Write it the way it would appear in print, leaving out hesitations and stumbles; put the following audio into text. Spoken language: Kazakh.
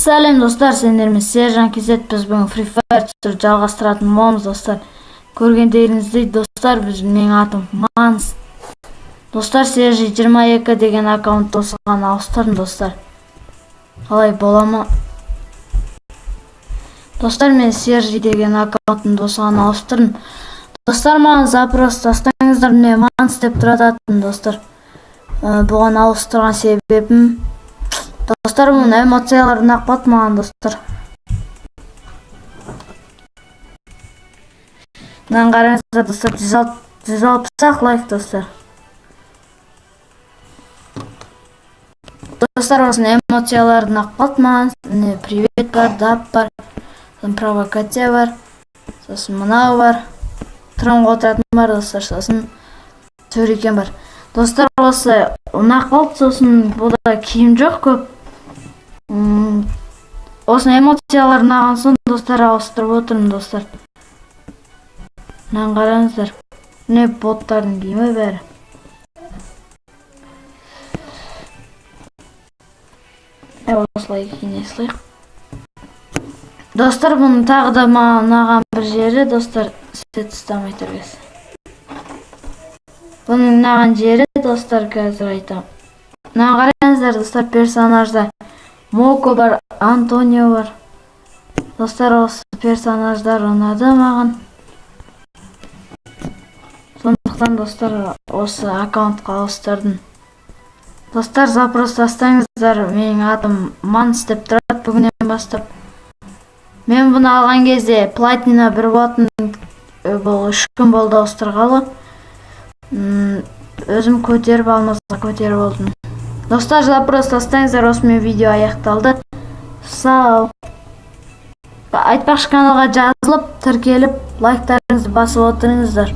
Сәлем достар, сендермен Сержан Кезет. Біз бүгін Free Fire жалғастыратын боламыз достар. Көргендеріңіздей достар, менің атым Манс. Достар, Сержи 22 деген аккаунт осыған ауыстырдым достар. Қалай бола? Достар, мен Сержи деген аккаунтын осыған ауыстырдым. Достар, маған запрос тастаңыздар, міне Манс деп тұрататын достар. Бұған ауыстырған себебім достар, мұның эмоцияларын ақпат маған достар. Мынаны қараңыздар достар, 160 лайк достар. Достар, осының эмоцияларын ақпат маған. Міне привет бар, дап бар, провокация бар, сосын мынау бар, трамға отыратын бар достар, сосын сөрекен бар. Достар, осы ұнақпалды, сосын бұда киім жоқ көп. Осының эмоцияларын аған соң достар ауыстырып отырмын достар. Мынаны қараңыздар. Міне боттардың киімі бәрі. Осылай киіне салайық. Достар, бұның тағы да маған бір жері достар, сет ұстамай тұрбес. Бұның наған жері достар, қазір айтам. Мынаны қараңыздар достар, персонажда Моко бар, Антонио бар. Достар, осы персонаждар ұнады маған. Сондықтан достар, осы аккаунтқа ауыстырдым. Достар, запрос тастаңыздар, менің атым Манс деп тұрады бүгіннен бастап. Мен бұны алған кезде платина бір болатын, бұл 3 күн болды ауыстырғалы. Өзім көтеріп алмасқа көтеріп болдым. Достар, запрос тастаңыздар, осымен видео аяқталды. Сау. Айтпақшы, каналға жазылып, тіркеліп, лайктарыңызды басып отырыңыздар.